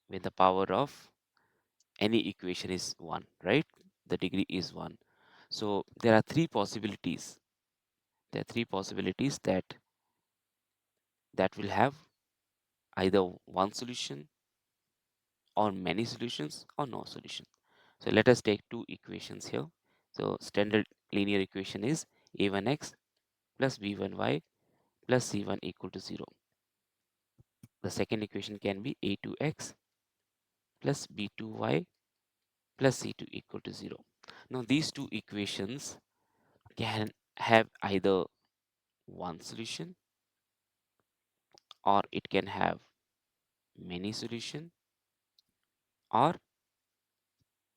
when the power of any equation is 1, right? The degree is 1. So there are three possibilities. There are three possibilities that will have either one solution or many solutions or no solution. So let us take two equations here. So standard linear equation is a1x plus b1y plus c1 equal to 0. The second equation can be a2x plus b2y plus c2 equal to 0. Now these two equations can have either one solution or it can have many solution or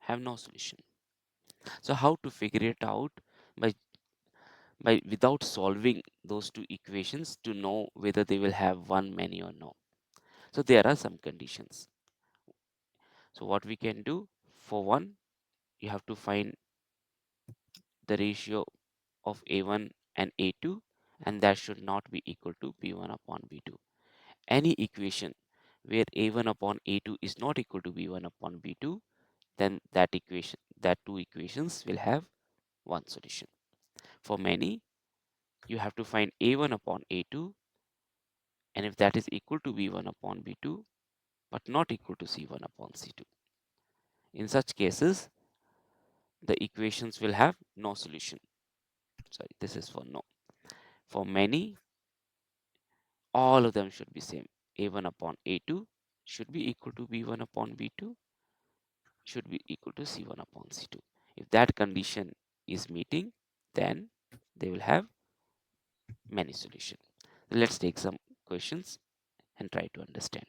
have no solution. So how to figure it out? by by without solving those two equations to know whether they will have one, many or no. So there are some conditions. So what we can do, for one, you have to find the ratio of a1 and a2, and that should not be equal to b1 upon b2. Any equation where a1 upon a2 is not equal to b1 upon b2, then that two equations will have one solution. For many, you have to find a1 upon a2, and if that is equal to b1 upon b2 but not equal to c1 upon c2. In such cases, the equations will have no solution. Sorry, this is for no. For many, all of them should be same. a1 upon a2 should be equal to b1 upon b2 should be equal to c1 upon c2. If that condition is meeting, then they will have many solutions. Let's take some questions and try to understand.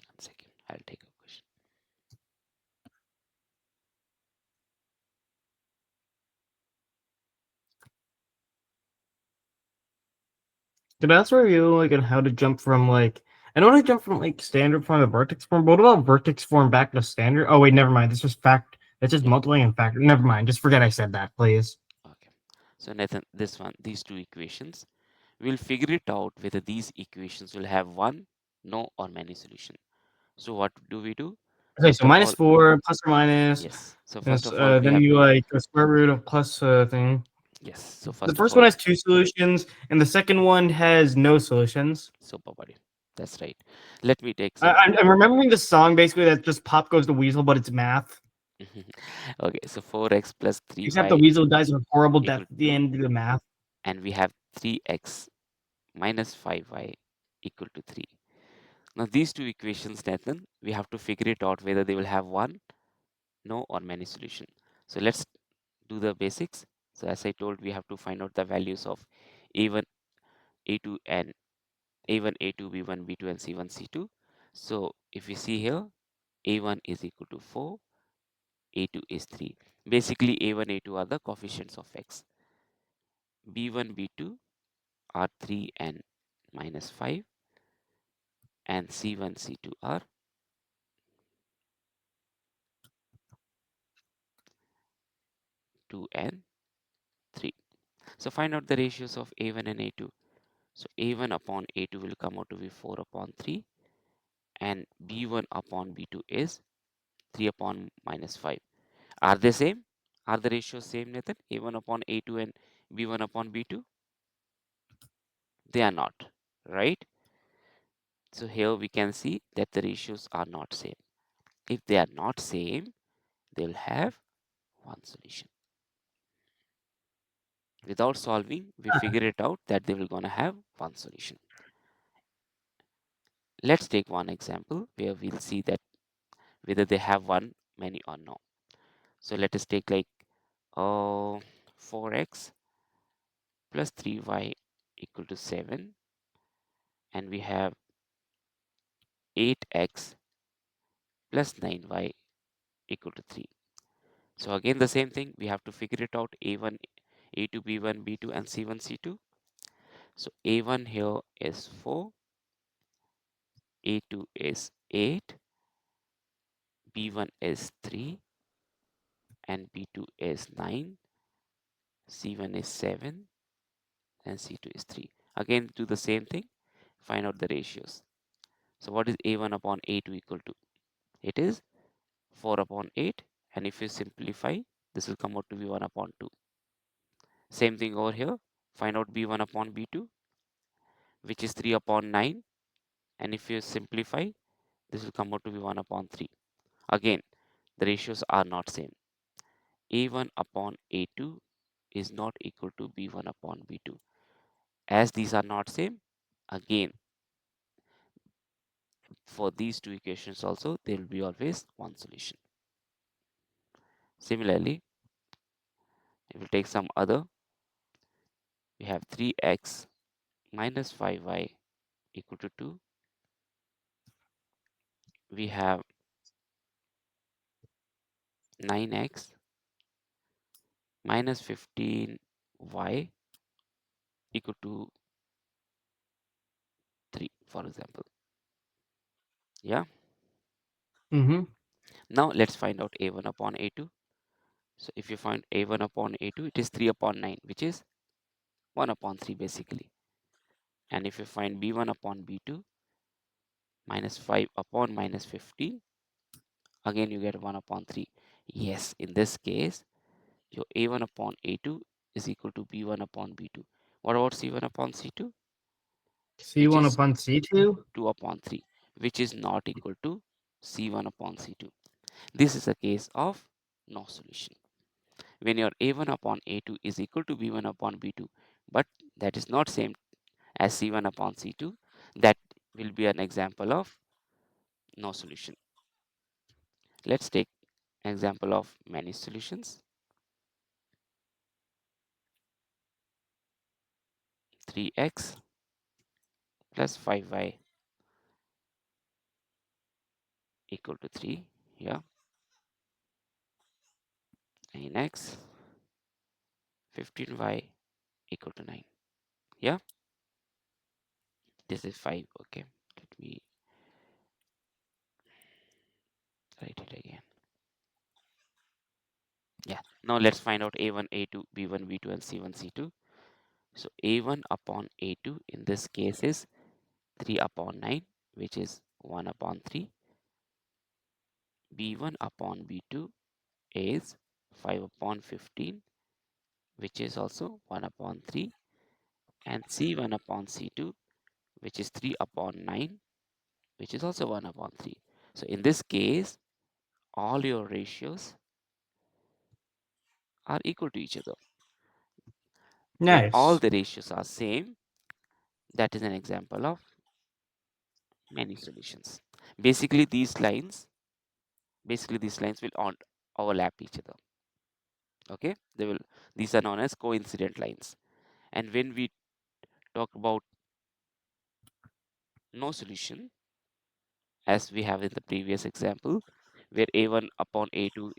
One second, I'll take a question. Did I ask for you like on how to jump from like I know how to jump from like standard form to vertex form, but what about vertex form back to standard? Oh wait, never mind. This was fact. That's just Yeah, multiplying and factor. Never mind. Just forget I said that, please. okay. So Nathan, these two equations, we'll figure it out whether these equations will have one, no, or many solution. So what do we do? Okay, First so of all, -4 plus or minus. yes. So first Yes, of all, we then have you to, like a square root of plus thing. yes. So The first of first one all, has two solutions, and the second one has no solutions. super buddy. That's right. Let me take I, some. I'm I'm remembering the song basically that just pop goes the weasel, but it's math. Okay, so 4x plus Except the 3y weasel dies a horrible death equal at to the 2, end of the math. and we have 3x minus 5y equal to 3. Now these two equations, Nathan, we have to figure it out whether they will have one, no, or many solution. So let's do the basics. So as I told, we have to find out the values of a1, a2, and a1, a2, b1, b2, and c1, c2. So if we see here, a1 is equal to 4, a2 is 3. Basically, a1, a2 are the coefficients of x. b1, b2 are 3 and minus 5, and c1, c2 are 2 and 3. So find out the ratios of a1 and a2. So a1 upon a2 will come out to be 4 upon 3, and b1 upon b2 is 3 upon minus 5. Are they same? Are the ratios same, Nathan? a1 upon a2 and b1 upon b2? They are not, right? So here we can see that the ratios are not same. If they are not same, they'll have one solution. Without solving, we figure it out that they will gonna have one solution. Let's take one example where we'll see that whether they have one, many or no. So let us take like 4x plus 3y equal to 7, and we have 8x plus 9y equal to 3. So again the same thing, we have to figure it out a1, a2, b1, b2, and c1, c2. So a1 here is 4, a2 is 8, b1 is 3, and b2 is 9, C1 is 7 and C2 is 3. Again, do the same thing, find out the ratios. So what is A1 upon A2 equal to? It is 4 upon 8, and if you simplify, this will come out to be 1 upon 2. Same thing over here, find out B1 upon B2, which is 3 upon 9, and if you simplify, this will come out to be 1 upon 3. Again, the ratios are not same. A1 upon A2 is not equal to B1 upon B2. As these are not same, again, for these two equations also, there will be always one solution. Similarly, if we take some other, we have 3x minus 5y equal to 2. We have 9x minus 15y equal to 3, for example. Yeah. Mm-hmm. Now let's find out a1 upon a2. So if you find a1 upon a2, it is 3 upon 9, which is 1 upon 3 basically. And if you find b1 upon b2, minus 5 upon minus 15, again you get 1 upon 3. Yes, in this case, your a1 upon a2 is equal to b1 upon b2. What about c1 upon c2? Which C1 is upon C2? 2 upon 3, which is not equal to c1 upon c2. This is a case of no solution. When your a1 upon a2 is equal to b1 upon b2, but that is not same as c1 upon c2, that will be an example of no solution. Let's take an example of many solutions. 3x plus 5y equal to 3. Yeah. 9x 15y equal to 9. Yeah. This is 5. Okay. Let me write it again. Yeah. Now let's find out a1, a2, b1, b2, and c1, c2. So a1 upon a2 in this case is 3 upon 9, which is 1 upon 3. b1 upon b2 is 5 upon 15, which is also 1 upon 3. And c1 upon c2, which is 3 upon 9, which is also 1 upon 3. So in this case, all your ratios are equal to each other. When all Nice. the ratios are same, that is an example of many solutions. Basically, these lines will overlap each other. Okay, these are known as coincident lines. And when we talk about no solution, as we have in the previous example, where a1 upon a2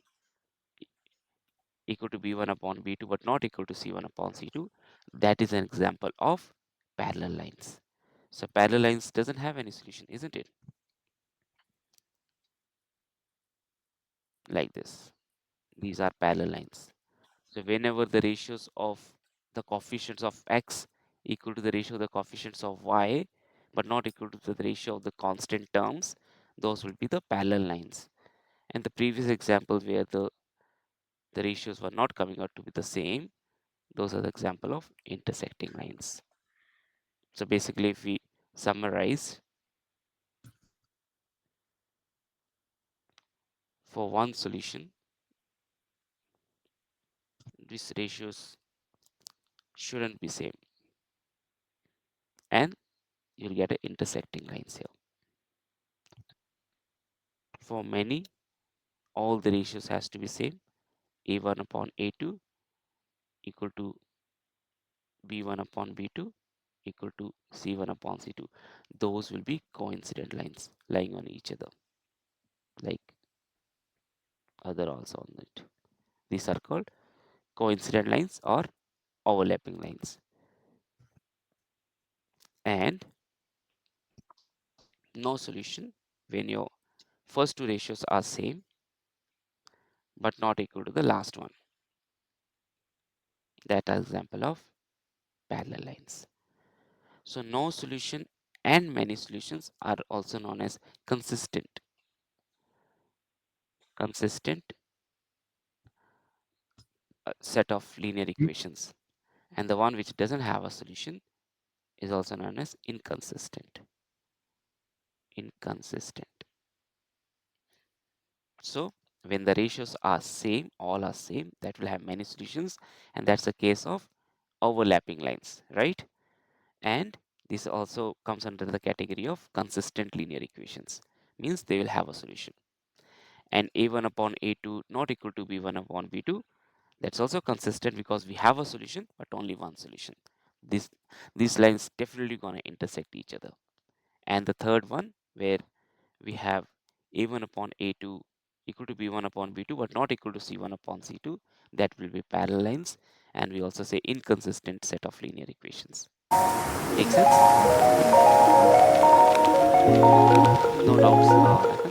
equal to b1 upon b2 but not equal to c1 upon c2, that is an example of parallel lines. So parallel lines doesn't have any solution, isn't it? Like this. These are parallel lines. So whenever the ratios of the coefficients of x equal to the ratio of the coefficients of y but not equal to the ratio of the constant terms, those will be the parallel lines. And the previous example where the ratios were not coming out to be the same, those are the example of intersecting lines. So basically, if we summarize, for one solution, these ratios shouldn't be same, and you'll get a intersecting lines here. For many, all the ratios has to be same. A1 upon A2 equal to B1 upon B2 equal to C1 upon C2. Those will be coincident lines lying on each other, like other also on it. These are called coincident lines or overlapping lines. And no solution when your first two ratios are same but not equal to the last one. That are example of parallel lines. So no solution and many solutions are also known as consistent set of linear equations. And the one which doesn't have a solution is also known as inconsistent. Inconsistent. So when the ratios are same, all are same, that will have many solutions, and that's a case of overlapping lines, right? And this also comes under the category of consistent linear equations, means they will have a solution. And a1 upon a2 not equal to b1 upon b2, that's also consistent because we have a solution but only one solution. This these lines definitely going to intersect each other. And the third one, where we have a1 upon a2 equal to b1 upon b2 but not equal to c1 upon c2, that will be parallel lines, and we also say inconsistent set of linear equations. Make sense? No doubts,